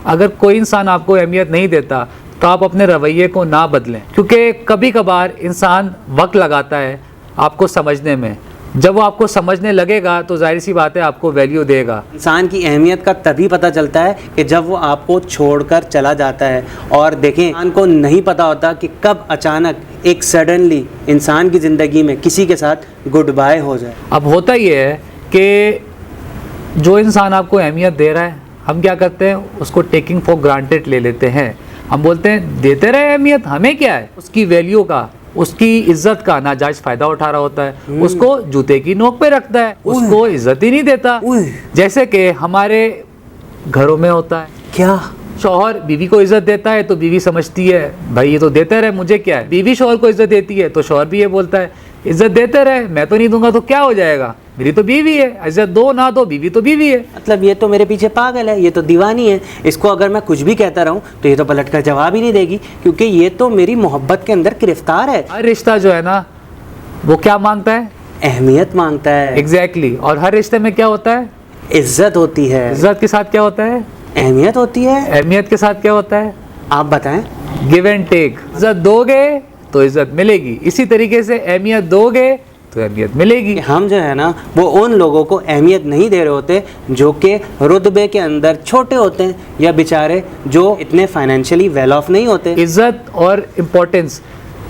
अगर कोई इंसान आपको अहमियत नहीं देता तो आप अपने रवैये को ना बदलें, क्योंकि कभी कभार इंसान वक्त लगाता है आपको समझने में। जब वो आपको समझने लगेगा तो जाहिर सी बात है आपको वैल्यू देगा। इंसान की अहमियत का तभी पता चलता है कि जब वो आपको छोड़कर चला जाता है। और देखें, इंसान को नहीं पता होता कि कब अचानक एक सडनली इंसान की ज़िंदगी में किसी के साथ गुड बाय हो जाए। अब होता ये है कि जो इंसान आपको अहमियत दे रहा है, हम क्या करते हैं, उसको टेकिंग फॉर ग्रांटेड ले लेते हैं। हम बोलते हैं देते रहे अहमियत, हमें क्या है। उसकी वैल्यू का, उसकी इज्जत का नाजायज फायदा उठा रहा होता है, उसको जूते की नोक पे रखता है, उसको इज्जत ही नहीं देता। जैसे कि हमारे घरों में होता है, क्या शौहर बीवी को इज्जत देता है तो बीवी समझती है भाई ये तो देते रहे, मुझे क्या है। बीवी शौहर को इज्जत देती है तो शौहर भी ये बोलता है इज्जत देते रहे, मैं तो नहीं दूंगा तो क्या हो जाएगा, मेरी तो बीवी है, इज्जत दो ना दो, बीवी तो बीवी है। मतलब ये तो मेरे पीछे पागल है, ये तो दीवानी है, इसको अगर मैं कुछ भी कहता रहूं तो ये तो पलट कर जवाब ही नहीं देगी, क्योंकि ये तो मेरी मोहब्बत के अंदर गिरफ्तार है। हर रिश्ता जो है ना वो क्या मांगता है, अहमियत मांगता है। एग्जैक्टली। और हर रिश्ते में क्या होता है, इज्जत होती है। इज्जत के साथ क्या होता है, अहमियत होती है। अहमियत के साथ क्या होता है, आप बताएं। Give and take. इज्जत दोगे तो इज्जत मिलेगी, इसी तरीके से अहमियत दोगे तो अहमियत मिलेगी। हम जो है ना वो उन लोगों को अहमियत नहीं दे रहे होते जो कि रुतबे के अंदर छोटे होते हैं, या बेचारे जो इतने फाइनेंशियली वेल ऑफ नहीं होते। इज्जत और इम्पोर्टेंस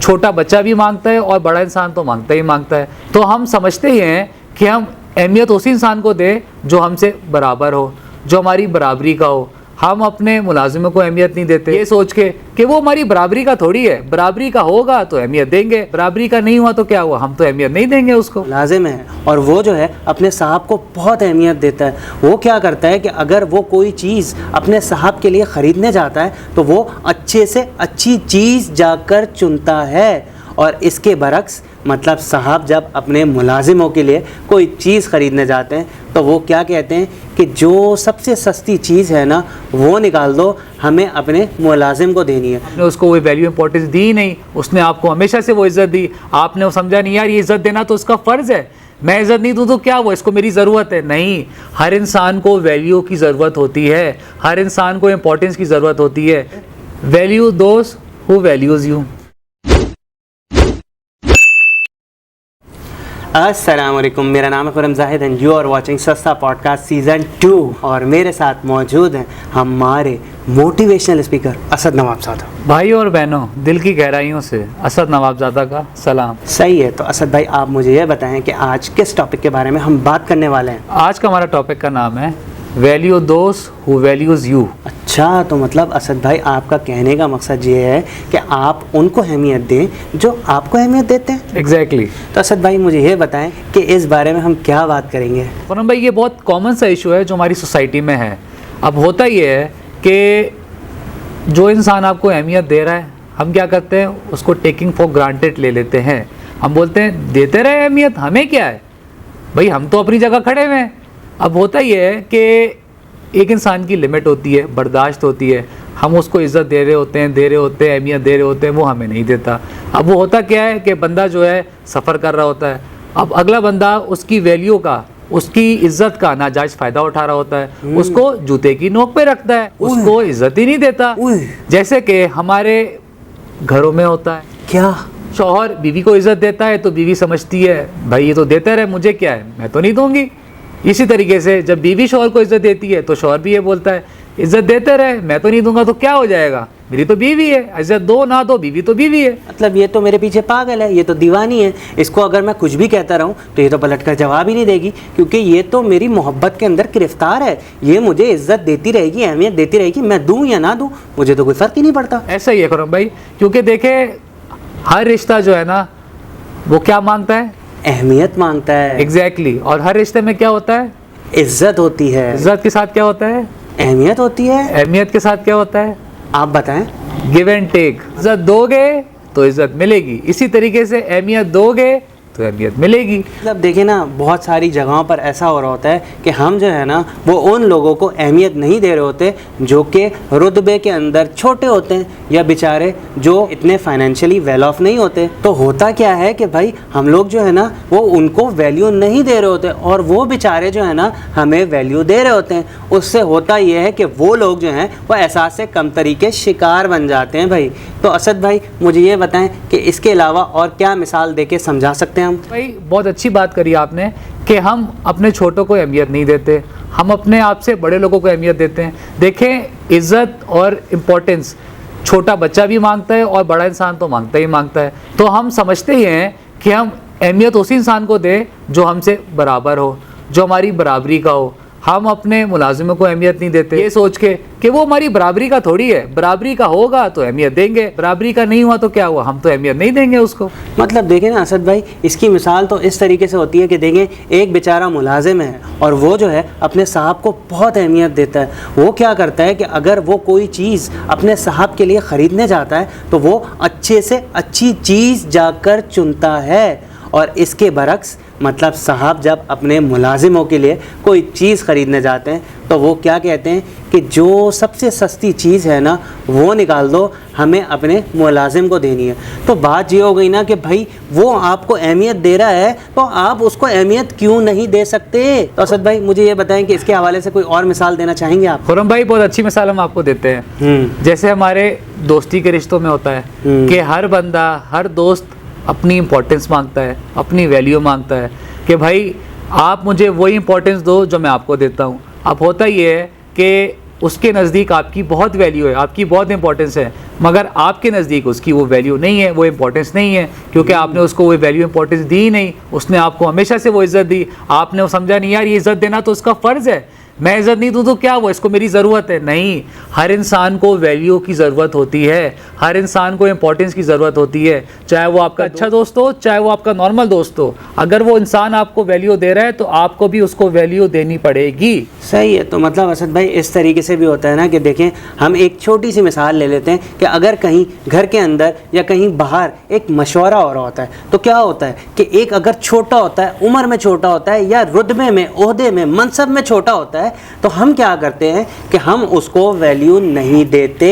छोटा बच्चा भी मांगता है और बड़ा इंसान तो मांगता ही मांगता है। तो हम समझते ही हैं कि हम अहमियत उसी इंसान को दें जो हमसे बराबर हो, जो हमारी बराबरी का हो। हम अपने मुलाजिमों को अहमियत नहीं देते ये सोच के कि वो हमारी बराबरी का थोड़ी है, बराबरी का होगा तो अहमियत देंगे, बराबरी का नहीं हुआ तो क्या हुआ, हम तो अहमियत नहीं देंगे उसको। लाजिम है। और वो जो है अपने साहब को बहुत अहमियत देता है। वो क्या करता है कि अगर वो कोई चीज़ अपने साहब के लिए ख़रीदने जाता है तो वो अच्छे से अच्छी चीज़ जाकर चुनता है। और इसके बरक्स मतलब साहब जब अपने मुलाजिमों के लिए कोई चीज़ ख़रीदने जाते हैं तो वो क्या कहते हैं कि जो सबसे सस्ती चीज़ है ना वो निकाल दो, हमें अपने मुलाजिम को देनी है। आपने उसको कोई वैल्यू इंपॉर्टेंस दी नहीं, उसने आपको हमेशा से वो इज़्ज़त दी, आपने वो समझा नहीं यार ये इज़्ज़त देना तो उसका फ़र्ज़ है, मैं इज़्ज़त नहीं दूँ तो क्या हुआ, इसको मेरी ज़रूरत है। नहीं, हर इंसान को वैल्यू की ज़रूरत होती है, हर इंसान को इम्पोर्टेंस की ज़रूरत होती है। वैल्यू दोस्त हु वैल्यूज़ यू। अस्सलाम वालेकुम, मेरा नाम है Khurram Zahid and you are watching Sasta podcast season 2। और मेरे साथ मौजूद हैं हमारे मोटिवेशनल स्पीकर असद नवाबजादा। भाई और बहनों, दिल की गहराइयों से असद नवाबजादा का सलाम। सही है, तो असद भाई आप मुझे ये बताएं कि आज किस टॉपिक के बारे में हम बात करने वाले हैं। आज का हमारा टॉपिक का नाम है value those who values you. अच्छा, तो मतलब असद भाई आपका कहने का मकसद ये है कि आप उनको अहमियत दें जो आपको अहमियत देते हैं। एग्जैक्टली। तो असद भाई मुझे ये बताएं कि इस बारे में हम क्या बात करेंगे। खुरम भाई, ये बहुत कॉमन सा इशू है जो हमारी सोसाइटी में है। अब होता ये है कि जो इंसान आपको अहमियत दे रहा है, हम क्या करते हैं, उसको टेकिंग फॉर ग्रांटेड ले लेते हैं। हम बोलते हैं देते रहे अहमियत, हमें क्या है भाई, हम तो अपनी जगह खड़े हुए हैं। अब होता ये है कि एक इंसान की लिमिट होती है, बर्दाश्त होती है, हम उसको इज़्ज़त दे रहे होते हैं, अहमियत दे रहे होते हैं, वो हमें नहीं देता। अब वो होता क्या है कि बंदा जो है सफ़र कर रहा होता है, अब अगला बंदा उसकी वैल्यू का, उसकी इज्जत का नाजायज फ़ायदा उठा रहा होता है, उसको जूते की नोक पे रखता है, उसको इज्जत ही नहीं देता। जैसे कि हमारे घरों में होता है, क्या शौहर बीवी को इज्जत देता है तो बीवी समझती है भाई ये तो देते रहे, मुझे क्या है, मैं तो नहीं दूंगी। इसी तरीके से जब बीवी शौहर को इज्जत देती है तो शौहर भी ये बोलता है इज्जत देते रहे, मैं तो नहीं दूंगा तो क्या हो जाएगा, मेरी तो बीवी है, इज्जत दो ना दो, बीवी तो बीवी है। मतलब ये तो मेरे पीछे पागल है, ये तो दीवानी है, इसको अगर मैं कुछ भी कहता रहूं तो ये तो पलट कर जवाब ही नहीं देगी, क्योंकि ये तो मेरी मोहब्बत के अंदर गिरफ्तार है। ये मुझे इज्जत देती रहेगी, अहमियत देती रहेगी, मैं दूं या ना दूं मुझे तो कोई फ़र्क ही नहीं पड़ता। ऐसा ही है खुरम भाई, क्योंकि देखे हर रिश्ता जो है ना वो क्या मांगता है, अहमियत मांगता है। एग्जैक्टली। और हर रिश्ते में क्या होता है, इज्जत होती है। इज्जत के साथ क्या होता है, अहमियत होती है। अहमियत के साथ क्या होता है, आप बताएं। Give and take. इज्जत दोगे तो इज्जत मिलेगी, इसी तरीके से अहमियत दोगे तो अहमियत मिलेगी। मतलब देखिए ना, बहुत सारी जगहों पर ऐसा हो रहा होता है कि हम जो है ना वो उन लोगों को अहमियत नहीं दे रहे होते जो कि रुतबे के अंदर छोटे होते हैं या बेचारे जो इतने फाइनेंशियली वेल ऑफ नहीं होते। तो होता क्या है कि भाई हम लोग जो है ना वो उनको वैल्यू नहीं दे रहे होते और वो बेचारे जो है ना हमें वैल्यू दे रहे होते हैं। उससे होता ये है कि वो लोग जो हैं वो एहसास से कमतरी के शिकार बन जाते हैं भाई। तो असद भाई मुझे ये बताएं कि इसके अलावा और क्या मिसाल देके समझा सकते हैं हम? भाई बहुत अच्छी बात करी आपने कि हम अपने छोटों को अहमियत नहीं देते, हम अपने आप से बड़े लोगों को अहमियत देते हैं। देखें, इज़्ज़त और इम्पोर्टेंस छोटा बच्चा भी मांगता है और बड़ा इंसान तो मांगता ही मांगता है। तो हम समझते ही हैं कि हम अहमियत उसी इंसान को दें जो हमसे बराबर हो, जो हमारी बराबरी का हो। हम अपने मुलाजिमों को अहमियत नहीं देते ये सोच के कि वो हमारी बराबरी का थोड़ी है, बराबरी का होगा तो अहमियत देंगे, बराबरी का नहीं हुआ तो क्या हुआ, हम तो अहमियत नहीं देंगे उसको। मतलब देखें ना असद भाई, इसकी मिसाल तो इस तरीके से होती है कि देखें एक बेचारा मुलाजिम है और वो जो है अपने साहब को बहुत अहमियत देता है। वो क्या करता है कि अगर वो कोई चीज़ अपने साहब के लिए ख़रीदने जाता है तो वो अच्छे से अच्छी चीज़ जाकर चुनता है। और इसके बरक्स मतलब साहब जब अपने मुलाजिमों के लिए कोई चीज़ ख़रीदने जाते हैं तो वो क्या कहते हैं कि जो सबसे सस्ती चीज़ है ना वो निकाल दो, हमें अपने मुलाजिम को देनी है। तो बात ये हो गई ना कि भाई वो आपको अहमियत दे रहा है तो आप उसको अहमियत क्यों नहीं दे सकते? तो असद भाई मुझे ये बताएं कि इसके हवाले से कोई और मिसाल देना चाहेंगे आप? खुरम भाई बहुत अच्छी मिसाल हम आपको देते हैं। जैसे हमारे दोस्ती के रिश्तों में होता है कि हर बंदा, हर दोस्त अपनी इम्पोर्टेंस मांगता है, अपनी वैल्यू मांगता है कि भाई आप मुझे वही इम्पोर्टेंस दो जो मैं आपको देता हूँ। अब होता ये है कि उसके नज़दीक आपकी बहुत वैल्यू है, आपकी बहुत इंपॉर्टेंस है, मगर आपके नज़दीक उसकी वो वैल्यू नहीं है, वो इंपॉर्टेंस नहीं है, क्योंकि आपने उसको वो वैल्यू इंपॉर्टेंस दी ही नहीं। उसने आपको हमेशा से वो इज़्ज़त दी, आपने वो समझा नहीं यार ये इज़्ज़त देना तो उसका फ़र्ज़ है, मैं इज़्ज़त नहीं दूँ तो क्या हुआ, इसको मेरी ज़रूरत है। नहीं, हर इंसान को वैल्यू की ज़रूरत होती है, हर इंसान को इंपॉर्टेंस की ज़रूरत होती है, चाहे वो आपका अच्छा दोस्त हो, चाहे वो आपका नॉर्मल दोस्त हो। अगर वो इंसान आपको वैल्यू दे रहा है तो आपको भी उसको वैल्यू देनी पड़ेगी। सही है। तो मतलब असद भाई इस तरीके से भी होता है ना कि देखें, हम एक छोटी सी मिसाल ले लेते हैं कि अगर कहीं घर के अंदर या कहीं बाहर एक मशवरा हो रहा होता है तो क्या होता है कि एक अगर छोटा होता है, उम्र में छोटा होता है या रुतबे में, ओहदे में, मनसब में छोटा होता है तो हम क्या करते हैं कि हम उसको वैल्यू नहीं देते।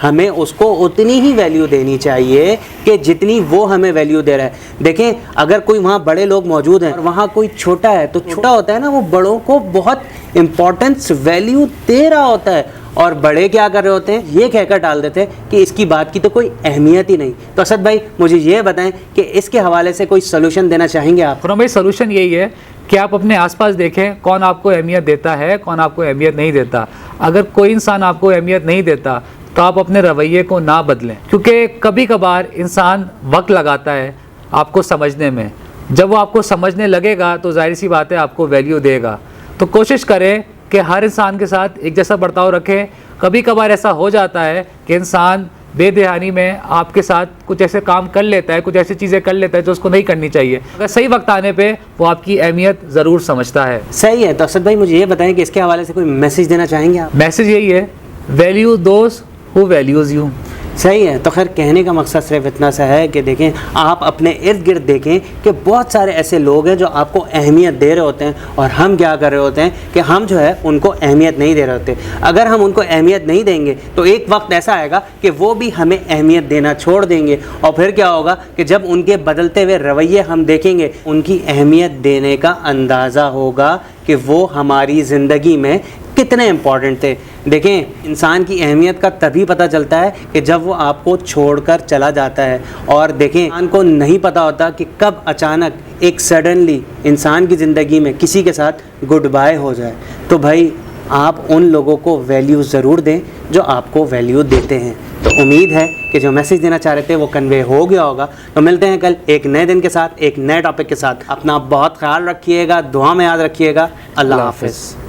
हमें उसको उतनी ही वैल्यू देनी चाहिए कि जितनी वो हमें वैल्यू दे रहा है। देखें, अगर कोई वहाँ बड़े लोग मौजूद हैं और वहाँ कोई छोटा है तो छोटा होता है ना वो बड़ों को बहुत इम्पोर्टेंस, वैल्यू दे रहा होता है और बड़े क्या कर रहे होते हैं, ये कहकर डाल देते हैं कि इसकी बात की तो कोई अहमियत ही नहीं। तो असद भाई मुझे ये बताएं कि इसके हवाले से कोई सलूशन देना चाहेंगे आप? खुरम भाई सलूशन यही है कि आप अपने आसपास देखें कौन आपको अहमियत देता है, कौन आपको अहमियत नहीं देता। अगर कोई इंसान आपको अहमियत नहीं देता तो आप अपने रवैये को ना बदलें, क्योंकि कभी कभार इंसान वक्त लगाता है आपको समझने में। जब वो आपको समझने लगेगा तो जाहिर सी बात है आपको वैल्यू देगा। तो कोशिश करें कि हर इंसान के साथ एक जैसा बर्ताव रखें। कभी कभार ऐसा हो जाता है कि इंसान बेदहानी में आपके साथ कुछ ऐसे काम कर लेता है, कुछ ऐसी चीज़ें कर लेता है जो उसको नहीं करनी चाहिए, अगर सही वक्त आने पे वो आपकी अहमियत ज़रूर समझता है। सही है। तो असद भाई मुझे ये बताएं कि इसके हवाले से कोई मैसेज देना चाहेंगे आप? मैसेज यही है, value those who values you. सही है। तो खैर कहने का मकसद सिर्फ इतना सा है कि देखें, आप अपने इर्द गिर्द देखें कि बहुत सारे ऐसे लोग हैं जो आपको अहमियत दे रहे होते हैं और हम क्या कर रहे होते हैं कि हम जो है उनको अहमियत नहीं दे रहे होते। अगर हम उनको अहमियत नहीं देंगे तो एक वक्त ऐसा आएगा कि वो भी हमें अहमियत देना छोड़ देंगे और फिर क्या होगा कि जब उनके बदलते हुए रवैये हम देखेंगे, उनकी अहमियत देने का अंदाज़ा होगा कि वो हमारी ज़िंदगी में कितने इम्पॉर्टेंट थे। देखें, इंसान की अहमियत का तभी पता चलता है कि जब वो आपको छोड़कर चला जाता है। और देखें, इंसान को नहीं पता होता कि कब अचानक एक सडनली इंसान की ज़िंदगी में किसी के साथ गुड बाय हो जाए। तो भाई आप उन लोगों को वैल्यू ज़रूर दें जो आपको वैल्यू देते हैं। तो उम्मीद है कि जो मैसेज देना चाह रहे थे वो कन्वे हो गया होगा। तो मिलते हैं कल एक नए दिन के साथ, एक नए टॉपिक के साथ। अपना बहुत ख्याल रखिएगा, दुआ में याद रखिएगा। अल्लाह हाफ़िज़।